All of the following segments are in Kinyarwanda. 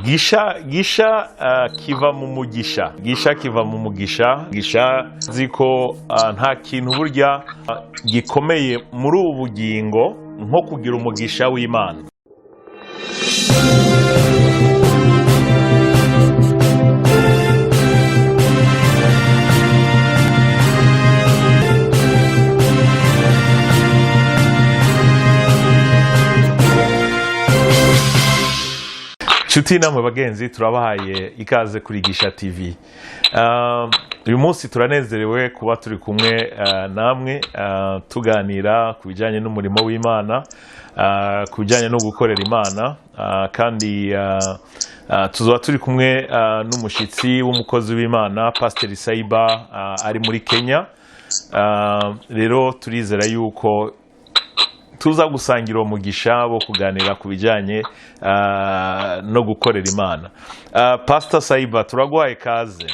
gisha kiva mu mugisha, gisha kiva mu mugisha, gisha ziko nta kintu burya gikomeye muri ubu bugingo nko kugira umugisha w'Imana. Nshuti namwe bagenzi, turabahaye ikaze kuri Gisha TV. Uyu munsi turanezerewe kuba turi kumwe namwe tuganira ku bijyanye n'umurimo w'Imana, ku bijyanye no gukorera Imana, kandi tuzoba turi kumwe n'umushitsi w'umukozi w'Imana Pastor SAIBA ari muri Kenya. Rero turizera yuko tuza gusangira umugisha wo kuganira ku bijyanye no gukorera Imana. Pastor SAIBA, turaguhaye kaze.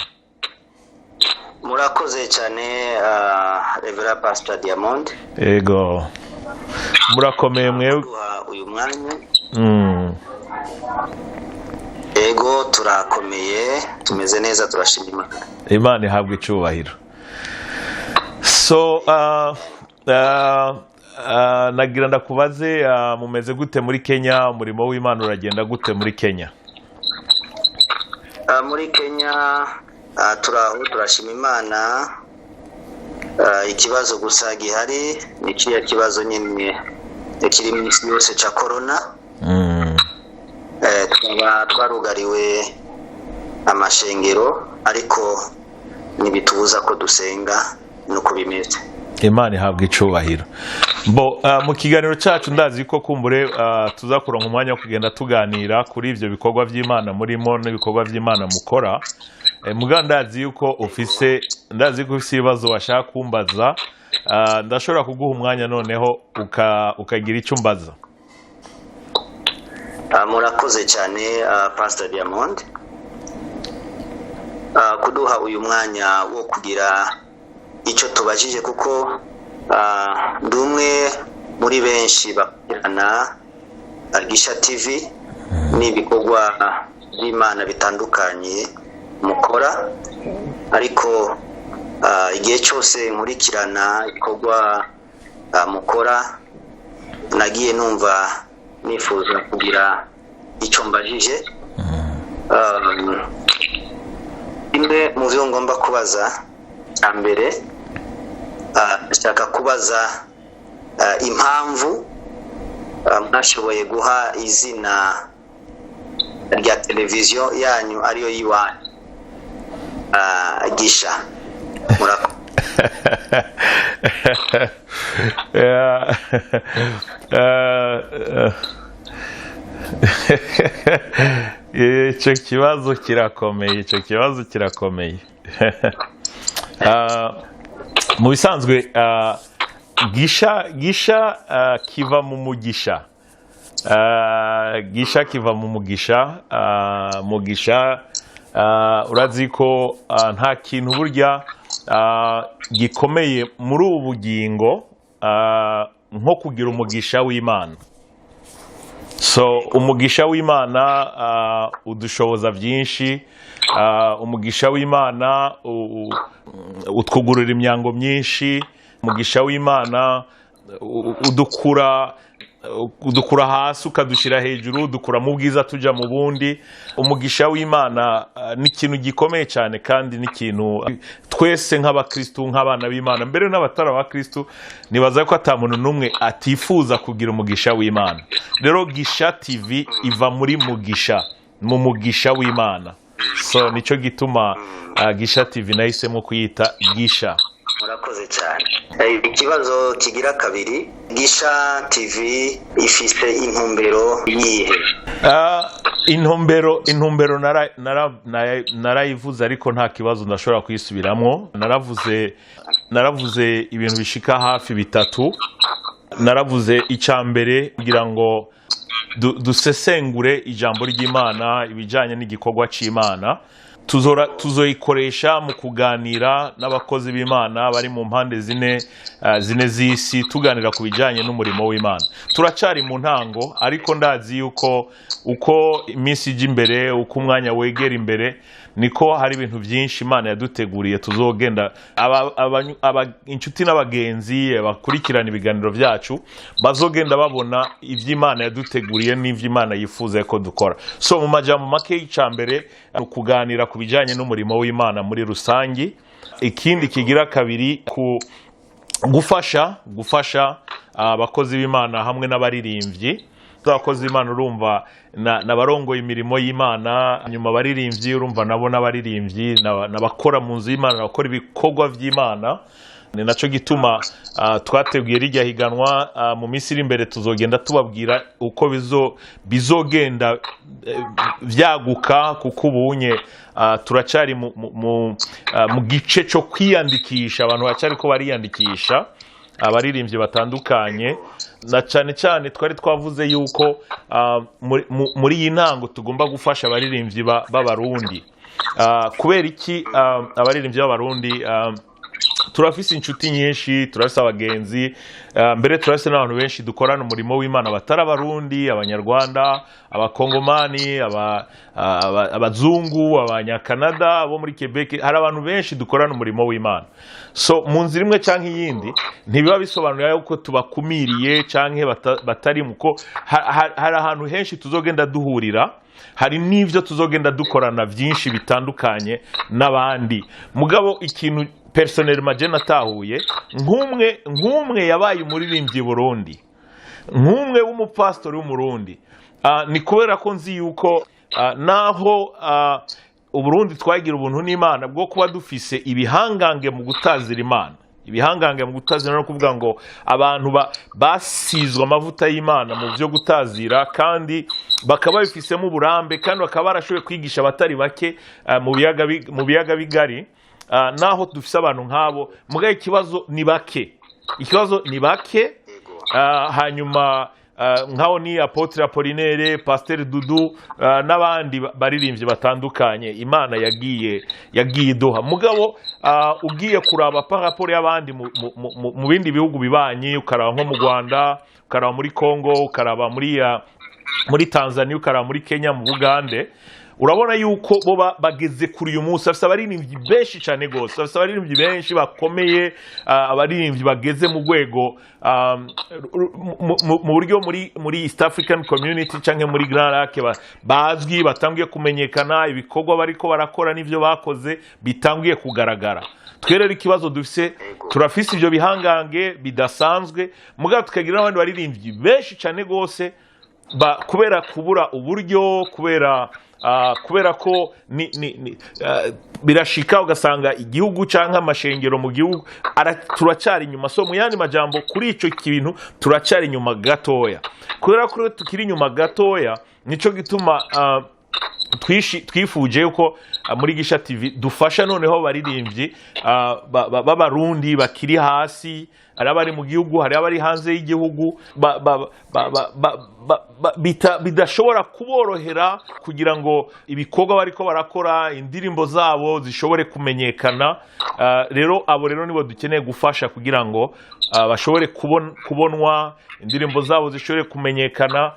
Murakoze cyane Reverend Pastor Diamond. Ego. Murakomeye mwewe uyu mwanya. Ego turakomeye, tumeze neza, turashima Imana ihabwe icyubahiro. So nagira ndakubaze, mumeze gute muri Kenya? Umurimo w'Imana uragenda gute muri Kenya? Muri Kenya turashima Imana. Ikibazo gusa gihari ni kiya kibazo nyine kiri mu isi yose cya corona. Twarugariwe amashengero, ariko nibitubuza ko dusenga nuko bimeze. Imana ihabwe icyubahiro. Mu kiganiro cyacu ndazi ko kumbure tuzakuronka umwanya wo kugenda tuganira kuri ibyo bikorwa by'Imana murimo n'ibikorwa by'Imana mukora. Ndazi yuko ufise ibibazo washaka kumbaza. Ndashobora kuguha umwanya noneho ukagira icyo umbaza. Murakoze cyane Pastor Diamond kuduha uyu mwanya wo kugira icyo tubajije, kuko ndumwe muri benshi bakurana Gisha TV n'ibikorwa by'Imana bitandukanye mukora, ariko igihe cyose nkurikirana ibikorwa mukora nagiye numva nifuza kugira icyo mbajije. Imwe mu byo ngomba kubaza mbere, nshaka kubaza impamvu mwashoboye guha izina rya televiziyo yanyu ariyo y'iwanyu Gisha. Icyo kibazo kirakomeye. Mu bisanzwe gisha kiva mu mugisha. Gisha kiva mu mugisha. Urazi ko nta kintu burya gikomeye muri ubu bugingo nko kugira umugisha w'Imana. So umugisha w'Imana udushoboza byinshi. Umugisha w'Imana utwugurura imyango myinshi. Umugisha w'Imana udukura hasi ukadushyira hejuru, udukura mu bwiza tujya mu bundi. Umugisha w'Imana ni ikintu gikomeye cyane, kandi ni ikintu twese nk'abakristu, nk'abana b'Imana, mbere n'abatari abakristu, nibaza ko atamuntu n'umwe atifuza kugira umugisha w'Imana. Rero Gisha TV iva muri mu mugisha w'Imana. So nicyo gituma Gisha TV nahisemo kuyita Gisha. Murakoze cyane. Ikibazo kigira kabiri, Gisha TV ifite intumbero yihe? Intumbero narayivuze, ariko nta kibazo ndashobora kuyisubiramo. Naravuze ibintu bishika hafi bitatu. Naravuze icyambere kugira ngo dusesengure ijambo ry'Imana, ibijyanye n'igikorwa cy'Imana. tuzoyikoresha mu kuganira n'abakozi b'Imana bari mu mpande zine z'isi, tuganira ku bijyanye n'umurimo w'Imana. Turacari mu ntango, ariko ndazi yuko uko iminsi ijya imbere, uko umwanya wegera imbere, niko hari ibintu byinshi Imana yaduteguriye tuzogenda inshuti n'abagenzi bakurikirana ibiganiro byacu bazogenda babona iby'Imana yaduteguriye n'ivy'Imana yifuza ko dukora. So mu majambo make y'icambere kuganira ku bijyanye n'umurimo w'Imana muri rusangi. Ikindi kigira kabiri ku gufasha abakozi b'Imana hamwe n'abaririmbyi. Abakozi b'Imana urumva n'abarongoye imirimo y'Imana, nyuma abaririmbyi urumva nabo n'abaririmbyi n'abakora mu nzu y'Imana, bakora ibikorwa by'Imana. Ni naco gituma twateguye rijya higanwa. Mu minsi iri imbere tuzogenda tubabwira uko bizogenda vyaguka, kuko ubunye turacari mu gice cyo kwiyandikisha. Abantu bacari ko bariyandikisha abaririmbyi batandukanye, na cyane cyane twari twavuze yuko muri iyi ntango tugomba gufasha abaririmbyi b'abarundi. Kubera iki abaririmbyi b'abarundi? Turafise inshuti nyinshi, turafise abagenzi, mbere turafise n'abantu benshi dukorana umurimo w'Imana batari abarundi, abanyarwanda, abakongomani, abazungu, abanyakanada, abo muri Quebec. Hari abantu benshi dukorana umurimo w'Imana. So mu nzira imwe canke iyindi ntibiba bisobanura yuko tubakumiriye canke batari muko. Hari ahantu henshi tuzogenda duhurira, hari n'ivyo tuzogenda dukorana byinshi bitandukanye n'abandi. Mugabo ikintu personnel majena atahuye, nk'umwe yabaye umuririmbyi Burundi, nk'umwe w'umupastori w'umurundi, ni kubera ko nzi yuko naho Uburundi twagira ubuntu n'Imana bwo kuba dufise ibihangange mu gutazira Imana. Ibihangange mu gutazira no kuvuga ngo abantu basizwe amavuta y'Imana mu byo gutazira, kandi bakaba bifisemo uburambe, kandi bakaba barashoboye kwigisha abatari bake mu biyaga bigari. Naho dufise abantu nk'abo, mugaye ikibazo ni bake. Hanyuma nkaho ni Apotre Apollinaire, Pasteur Dudu, n'abandi baririmbyi batandukanye Imana yagiye doha. Mugabo ugiye kuraba paraporo y'abandi mu bindi bihugu bibanyi, ukaraba nko mu Rwanda, ukaraba muri Congo, ukaraba muri Tanzania, ukaraba muri Kenya, mu Bugande, urabona yuko bo bageze kuri uyu munsi. Afise abaririmbyi benshi cyane gose, afise abaririmbyi benshi bakomeye, abaririmbyi bageze mu rwego mu buryo muri East African Community canke muri Grand Lac bazwi, batangiye kumenyekana, ibikorwa bariko barakora n'ivyo bakoze bitangiye kugaragara. Twerera ikibazo dufise, turafise ivyo bihangange bidasanzwe, mugabo tukagira n'abandi baririmbyi benshi cyane gose kubera kubura uburyo, kubera ko birashika ugasanga igihugu canke amashengero mu gihugu turacari inyuma. So mu yandi majambo, kuri ico kintu turacari inyuma gatoya. Kubera ko tukiri inyuma gatoya, nico gituma twifuje yuko muri Gisha TV dufasha noneho abaririmbyi b'abarundi bakiri hasi, hari abari mu gihugu, hari abari hanze y'igihugu, bidashobora kuborohera kugira ngo ibikorwa bariko barakora, indirimbo zabo zishobore kumenyekana. Rero abo nibo dukeneye gufasha kugira ngo bashobore kubonwa, indirimbo zabo zishobore kumenyekana,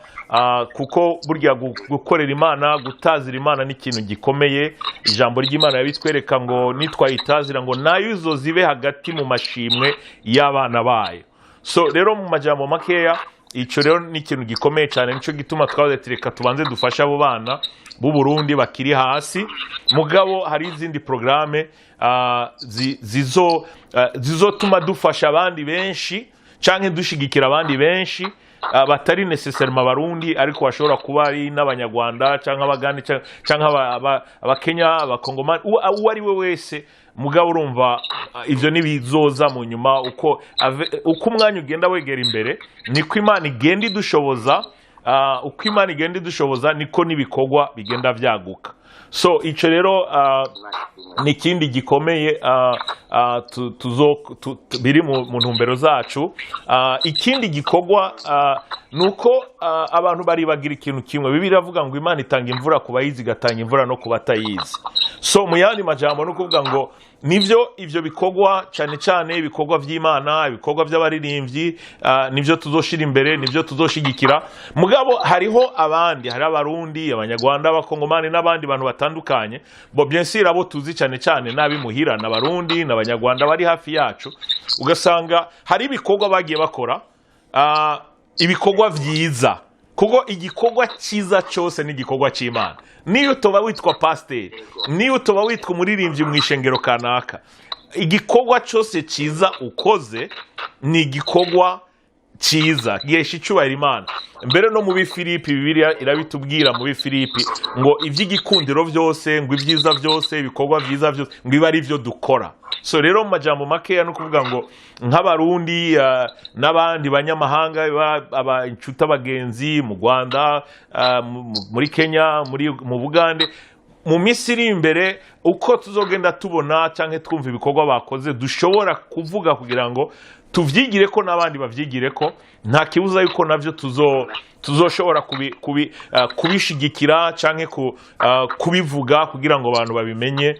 kuko burya gukorera Imana, gutazira Imana ni ikintu gikomeye. Ijambo ry'Imana yabitwereka ngo nitwayitazira ngo nayo izozibe hagati mu mashimwe y'abana bayo. So rero mu majambo makeya, ico rero ni ikintu gikomeye cyane. Nico gituma twazatereka tubanze dufasha abo bana b'u Burundi bakiri hasi. Mugabo hari izindi programe zizotuma dufasha abandi benshi canke dushigikira abandi benshi batari necessairement Barundi, ariko bashobora kuba ari n'abanyarwanda canke abagande canke abakenya, abakongomani, uwo ari we wese. Mugabo urumva ivyo nibizoza mu nyuma, uko umwanya ugenda wegera imbere niko Imana igenda idushoboza, uko Imana igenda idushoboza niko n'ibikorwa bigenda vyaguka. So ico rero ni kindi gikomeye biri mu ntumbero zacu. Ikindi gikorwa nuko abantu bari bagira ikintu kimwe. Bibiliya iravuga ngo Imana itanga imvura ku bayizi, igatanga imvura no ku batayizi. so mu yandi majambo no kuvuga ngo nivyo ivyo bikorwa cyane cyane ibikorwa by'Imana, ibikorwa by'abaririmbyi, nivyo tuzoshira imbere, nivyo tuzoshigikira. Mugabo hariho abandi, hari abarundi, abanyarwanda, abakongomani n'abandi bantu batandukanye, bo bien sûr abo tuzi cyane cyane nabimuhira n'abarundi n'abanyarwanda bari hafi yacu, ugasanga hari ibikorwa bagiye bakora, ibikorwa vyiza, kuko igikorwa cyiza cyose ni igikorwa cy'Imana. Niyo toba witwa pasiteri, niyo toba witwa umuririmbyi mu ishengero kanaka, igikorwa cyose cyiza ukoze ni igikorwa cyiza gihesha icyubahiro Imana. Mbere no mu Bifilipi, Bibiliya irabitubwira mu Bifilipi ngo iby'igikundiro byose, ngo ibyiza byose, ibikorwa byiza byose, ngo iba ari byo dukora. So rero mu majambo makeya no kuvuga ngo nk'abarundi n'abandi banyamahanga, inshuti abagenzi mu Rwanda, muri Kenya, mu Bugande, mu minsi iri imbere uko tuzogenda tubona cyangwa twumva ibikorwa bakoze, dushobora kuvuga kugira ngo tuvyigire ko n'abandi bavyigire ko, nta kibuza yuko navyo tuzoshobora kubishigikira canke kubivuga kugira ngo abantu babimenye.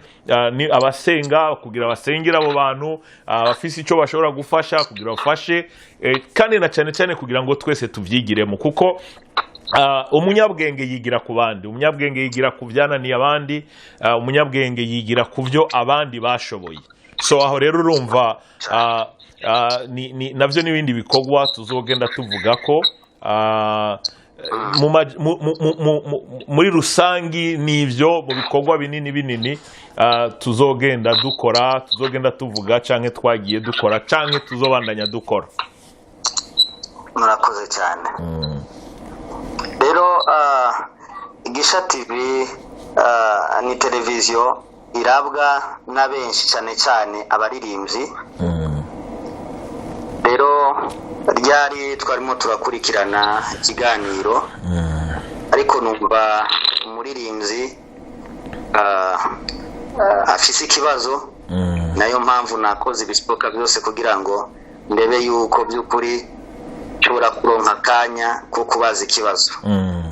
Ni abasenga kugira basengera abo bantu, abafise ico bashobora gufasha kugira bafashe, kandi na cyane cyane kugira ngo twese tuvyigiremo, kuko umunyabwenge yigira ku bandi, umunyabwenge yigira ku byananiye abandi, umunyabwenge yigira ku byo abandi bashoboye. So aho rero urumva navyo n'ibindi bikorwa tuzogenda tuvuga ko muri rusangi n'ivyo mu bikorwa binini tuzogenda dukora, tuzogenda tuvuga canke twagiye dukora canke tuzobandanya dukora. Murakoze cyane. Rero Igisha TV ni televiziyo irabwa na benshi cyane cyane abaririmbyi. Rero ryari twarimo turakurikirana ikiganiro, ariko numva umuririmbyi afise ikibazo, nayo mpamvu nakoze ibishoboka byose kugira ngo ndebe yuko by'ukuri nshobora kuronka akanya ko kubaza ikibazo.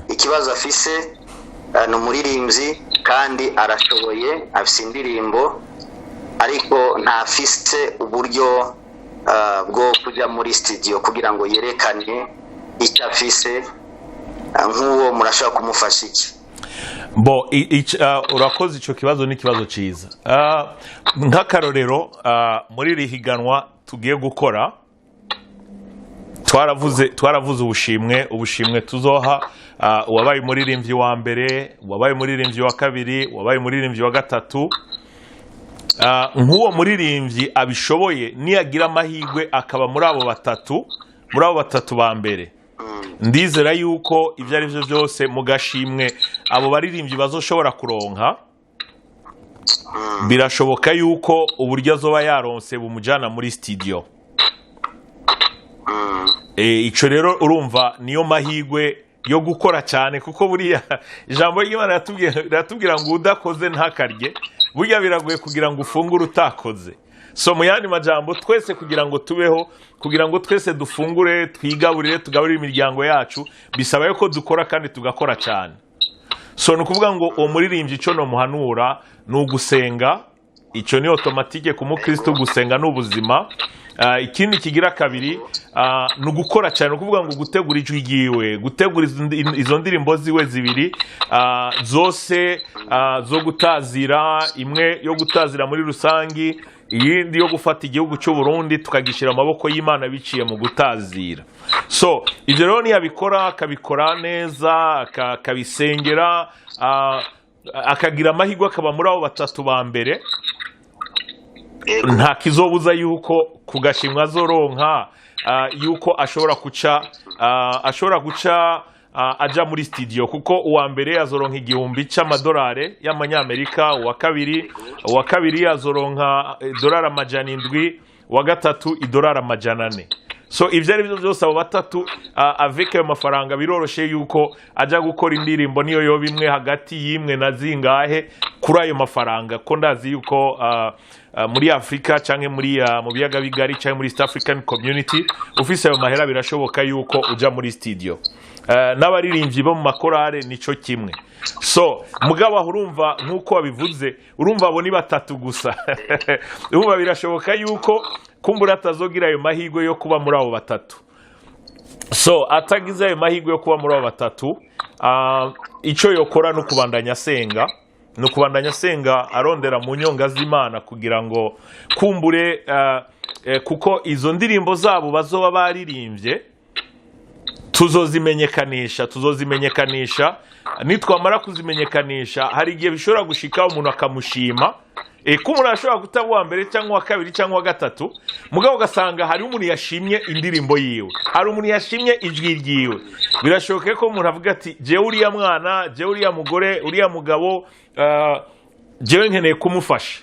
Ikibazo afise ni umuririmbyi kandi arashoboye, afise indirimbo, ariko ntafise uburyo bwo kujya muri studio kugira ngo yerekane icyo afise. Nk'uwo murashaka kumufasha iki? Bo urakoze, icyo kibazo ni kibazo cyiza. Nk'akarorero muri rihiganwa tugiye gukora, twaravuze ubushimwe tuzoha uwabaye umuririmbyi wa mbere, uwabaye umuririmbyi wa kabiri, uwabaye umuririmbyi wa gatatu. Nk'uwo muririmbyi abishoboye niyagira amahirwe akaba muri abo batatu ba mbere, ndizera yuko ibyo ari byo byose mu gashimwe abo baririmbyi bazoshobora kuronka, birashoboka yuko uburyo azoba yaronse bumujyana muri studio. Icyo rero urumva niyo mahirwe yo gukora cyane, kuko buriya ijambo ry'Imana riratubwira ngo udakoze ntakarye. Burya biragoye kugira ngo ufungure utakoze. So mu yandi majambo, twese kugira ngo tubeho, kugira ngo twese dufungure, twigaburire, tugaburire imiryango yacu, bisaba yuko dukora kandi tugakora cyane. So ni ukuvuga ngo uwo muririmbyi icyo no muhanura ni ugusenga. Icyo ni automatique ku mukristo, gusenga n'ubuzima. Ikindi kigira kabiri ni ugukora cyane, ukuvuga ngo gutegura ijwi ryiwe, gutegura izo ndirimbo ziwe zibiri zose zo gutazira, imwe yo gutazira muri rusangi, iyindi yo gufata igihugu cy'u Burundi tukagishyira amaboko y'Imana biciye mu gutazira. So ibyo rero niyabikora, akabikora neza, akabisengera, akagira amahirwe akaba muri abo batatu ba mbere, nta kizobuza yuko kugashimwa azoronka, yuko ashobora guca aja muri studio, kuko uwa mbere azoronka $1,000 y'amanyamerika, uwa kabiri azoronka $700, uwa gatatu $400. So ibyo ari byo byose abo batatu avec ayo mafaranga biroroshe yuko aja gukora indirimbo niyo yoba imwe hagati y'imwe na zingahe, kuri ayo mafaranga ko ndazi yuko muri Afrika canke muri mu biyaga bigari canke muri East African Community ufise ayo mahera birashoboka yuko uja muri studio n'abaririmbyi bo mu makorale nico kimwe. So mugabo urumva nkuko wabivuze urumva abo ni batatu gusa urumva birashoboka yuko kumbura atazogira ayo mahirwe yo kuba muri abo batatu. So atagize ayo mahirwe yo kuba muri abo batatu ico yokora no kubandanya senga arondera mu nyonga z'Imana kugira ngo kumbure kuko izo ndirimbo zabo bazoba baririmbye tuzozimenyekanisha nitwamara kuzimenyekanisha hari igihe bishobora gushika umuntu akamushima ko umuntu ashobora gutaba uwa mbere cyangwa uwa kabiri cyangwa uwa gatatu mugabo ugasanga hari umuntu yashimye indirimbo yiwe, hari umuntu yashimye ijwi ryiwe. Birashoboka ko umuntu avuga ati jewe uriya mwana, jewe uriya mugore, uriya mugabo jewe nkeneye kumufasha.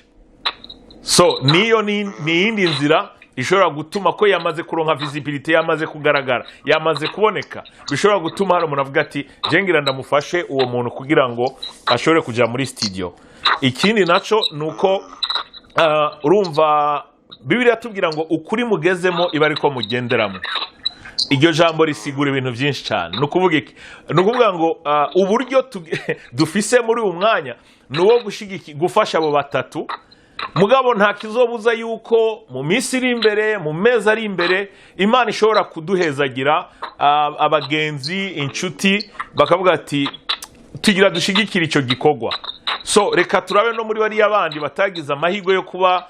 So niyo ni iyindi nzira ishobora gutuma ko yamaze kuronka visibility, yamaze kugaragara, yamaze kuboneka, bishobora gutuma hari umuntu avuga ati jengira ndamufashe uwo muntu kugira ngo ashobore kuja muri studio. Ikindi naco nuko urumva Bibiliya tubwira ngo ukuri mugezemo iba ariko mugenderamo. Iryo jambo risigura ibintu byinshi cyane. Nukuvuga iki? Nukuvuga ngo uburyo dufise muri uyu mwanya nuwo gufasha abo batatu. Mugabo nta kizobuza yuko mu minsi iri imbere, mu mezi ari imbere, Imana ishobora kuduhezagira abagenzi, inshuti bakavuga ati tugira dushigikira icyo gikorwa. So reka turabe no muri bari abandi batagize amahirwe yo kuba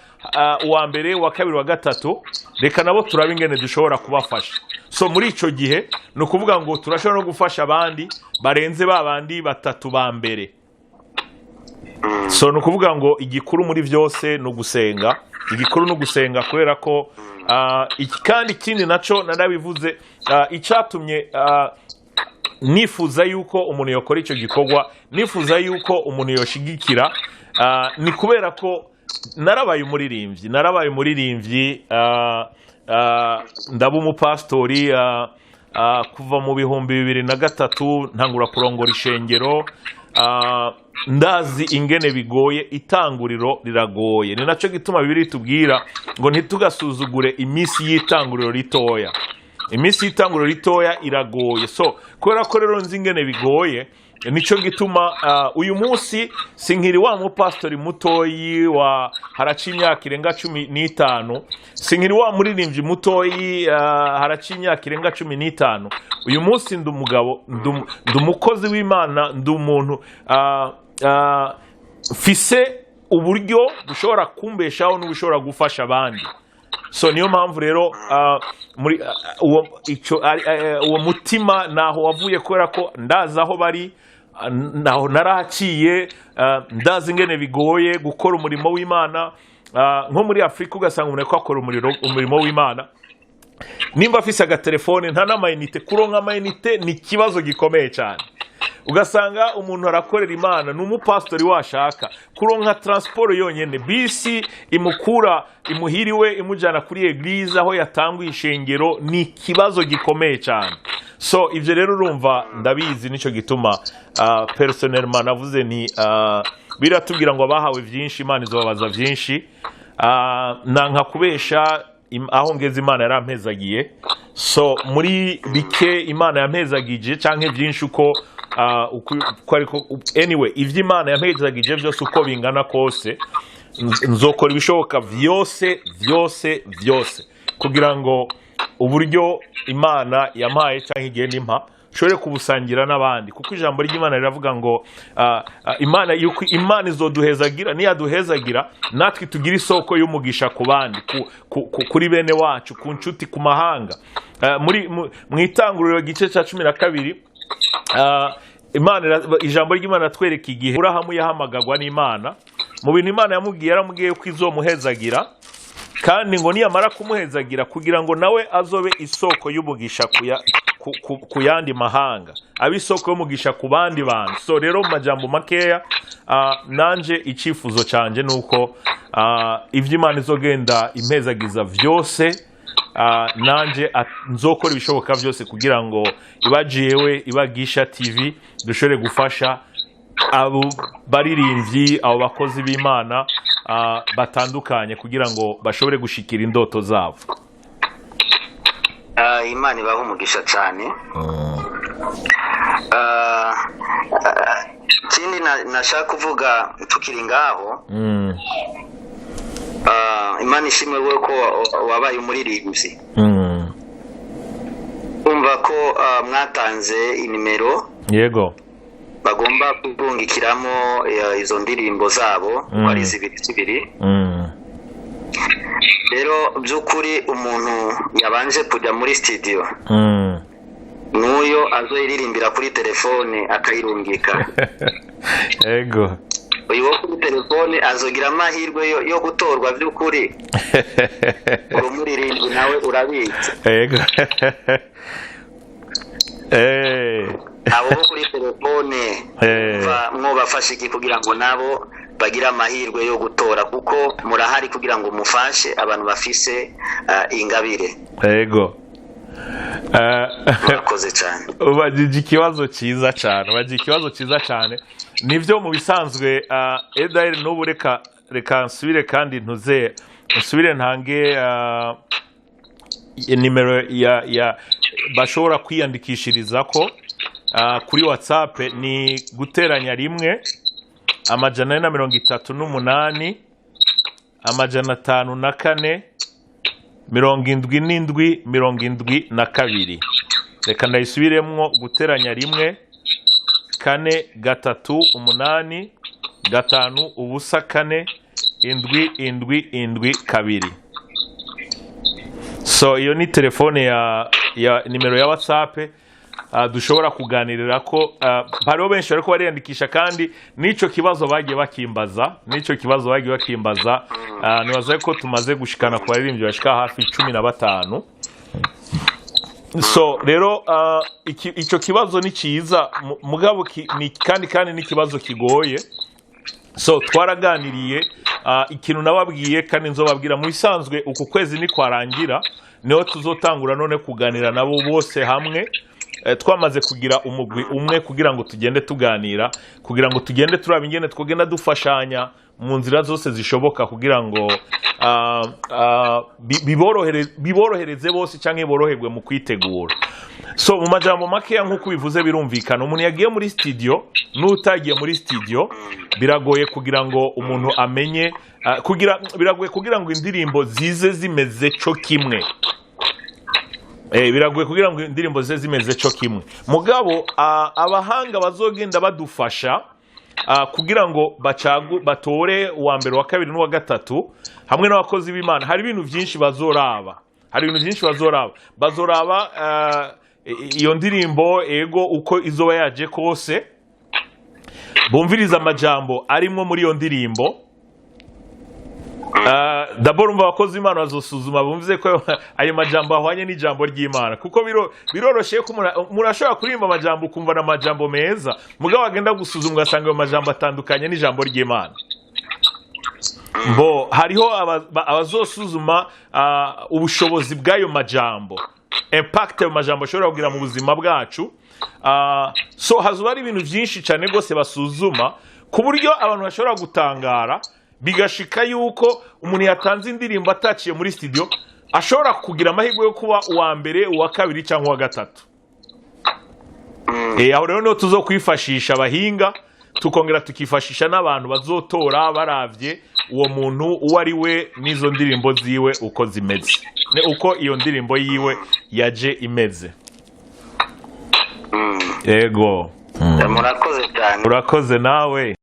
uwa mbere, uwa kabiri, wa gatatu, reka nabo turabe ingene dushobora kubafasha. So muri ico gihe no kuvuga ngo turashobora no gufasha abandi barenze babandi batatu ba mbere. So no kuvuga ngo igikuru muri byose no gusenga, igikuru no gusenga kubera ko kandi ikindi naco narabivuze icyatumye nifuza yuko umuntu yakora icyo gikorwa, nifuza yuko umuntu yoshigikira ni kubera ko narabaye umuririmbyi ndaba umupastori kuva mu 2003 ntangura kurongora ishengero. Ndazi ingene bigoye, itanguriro riragoye. Ni naco gituma Bibiliya itubwira ngo ntitugasuzugure iminsi y'itanguriro ritoya. Iminsi y'itanguriro ritoya iragoye. So kubera ko rero nzi ingene bigoye, nico gituma uyu munsi sinkiri wa mupastori mutoyi wa haraci imyaka irenga 15, sinkiri wa muririmbyi mutoyi haraci imyaka irenga 15. Uyu munsi ndumugabo, ndumukozi w'Imana, ndumuntu fise uburyo bushobora kumbeshaho n'ubushobora gufasha abandi. So niyo mpamvu rero muri uwo mutima naho wavuye kubera ko ndaza aho bari, naho narahaciye, ndazi ingene bigoye gukora umurimo w'Imana. Nko muri Afrika ugasanga umuntu akora umurimo w'Imana nimba afise agatelefone nta n'amayinite, kuronka amayinite ni kibazo gikomeye cyane. Ugasanga umuntu arakorera Imana n'umupastori washaka kuronka transport yonyene, bisi imukura imuhiriwe imujana kuri eglise aho yatanguye ishengero, ni kibazo gikomeye cyane. So ivyo rero urumva ndabizi, nico gituma personnellement navuze ni biratubwira ngo abahawe byinshi Imana izobabaza byinshi. Nanka kubesha aho ngeze Imana yarampezagiye. So muri bike Imana yampezagije canke byinshi uko anyway ivyo Imana yampezagije byose uko bingana kose, nzokora ibishoboka vyose kugira ngo uburyo Imana yampaye canke igenda impa shobore kubusangira n'abandi, kuko ijambo ry'Imana riravuga ngo Imana izoduhezagira, niyaduhezagira natwe tugira isoko y'umugisha ku bandi, kuri bene wacu, ku nshuti, ku mahanga. Mu itanguriro gice cya 12 ijambo ry'Imana twereka igihe Aburahamu yahamagagwa n'Imana. Mu bintu Imana yaramubwiye ko izomuhezagira, kandi ngo niyamara kumuhezagira kugira ngo nawe azobe isoko y'umugisha ku yandi mahanga, abisoko y'umugisha ku bandi bantu. So rero mu majambo makeya nanje icifuzo canje nuko ivyo Imana izogenda impezagiza vyose, nanje nzokora ibishoboka byose kugira ngo ibajewe ibagisha TV dushobore gufasha baririmbyi abo bakozi b'Imana batandukanye kugira ngo bashobore gushikira indoto zabo? Imana ibaho umugisha cyane. Ikindi nashaka kuvuga tukiri ngaho, Imana ishimwe we ko wabaye umuririmbyi. Umva ko mwatanze inimero yego bagomba kubungikiramo izo ndirimbo zabo ari zibiri. Rero by'ukuri umuntu yabanje kujya muri studio n'uyo azoyiririmbira kuri telefone akayirungika. Yego uyu wo kuri telefone azogira amahirwe yo gutorwa by'ukuri. Urumuririmbi nawe urabitse. Yego abo kuri telefone mwobafashe iki kugira ngo nabo bagira amahirwe yo gutora, kuko murahari kugira ngo mufashe abantu bafise ingabire. Yego murakoze cyane. Ubajije ikibazo cyiza cyane, nivyo mu bisanzwe. Edair n'ubu reka nsubire kandi nsubire ntange nimero ya bashobora kwiyandikishiriza ko kuri WhatsApp ni guteranya 1,438 504 77 72. Reka ndayisubiremwo, guteranya 1 4 3 8 5 ubusa 4 7 7 2. So iyo ni telefone ya nimero ya WhatsApp dushobora kuganirira ko. Hariho benshi ariko bariyandikisha kandi nico kibazo bagiye bakimbaza, nibaza ko tumaze gushikana ku baririmbyi bashika hafi 15. So rero ico kibazo ni cyiza mugabo kandi ni kibazo kigoye. So twaraganiriye ikintu nababwiye kandi nzobabwira mu bisanzwe uku kwezi ni kwarangira niho tuzotangura none kuganira nabo bose hamwe. Twamaze kugira umugwi umwe kugira ngo tugende tuganira, kugira ngo tugende turaba ingene twogenda dufashanya mu nzira zose zishoboka kugira ngo biborohereze bose cyangwa boroherwe mu kwitegura. So mu majambo makeya nk'uko bivuze birumvikana, umuntu yagiye muri studio n'utagiye muri studio biragoye kugira ngo umuntu amenye biragoye kugira ngo indirimbo zize zimeze cyo kimwe. Biragoye kugira ngo indirimbo zize zimeze cyo kimwe. Mugabo abahanga bazogenda badufasha kugira ngo batore uwa mbere, wa kabiri n'uwa gatatu hamwe n'abakozi b'Imana. Hari ibintu byinshi bazoraba, bazoraba iyo ndirimbo ego uko izoba yaje kose, bumviriza amajambo arimo muri iyo ndirimbo. D'abord umva abakozi b'Imana bazosuzuma bumvize ko ayo majambo ahwanye n'ijambo ry'Imana, kuko biroroshye ko umuntu ashobora kuririmba amajambo ukumva na majambo meza, mugabo agenda gusuzuma ugasanga ayo majambo atandukanye n'ijambo ry'Imana. Hariho abazosuzuma ubushobozi bw'ayo majambo, impact ayo majambo ashobora kugira mu buzima bwacu. So hazuba ari ibintu byinshi cyane rwose basuzuma ku buryo abantu bashobora gutangara, bigashika yuko umuntu yatanze indirimbo ataciye muri studio ashobora kugira amahirwe yo kuba uwa mbere, uwa kabiri cyangwa uwa gatatu. Aho rero niho tuzokwifashisha abahinga, tukongera tukifashisha n'abantu bazotora baravye uwo muntu uwo ari we n'izo ndirimbo ziwe uko zimeze, uko iyo ndirimbo yiwe yaje imeze. Yego murakoze cyane. Urakoze nawe.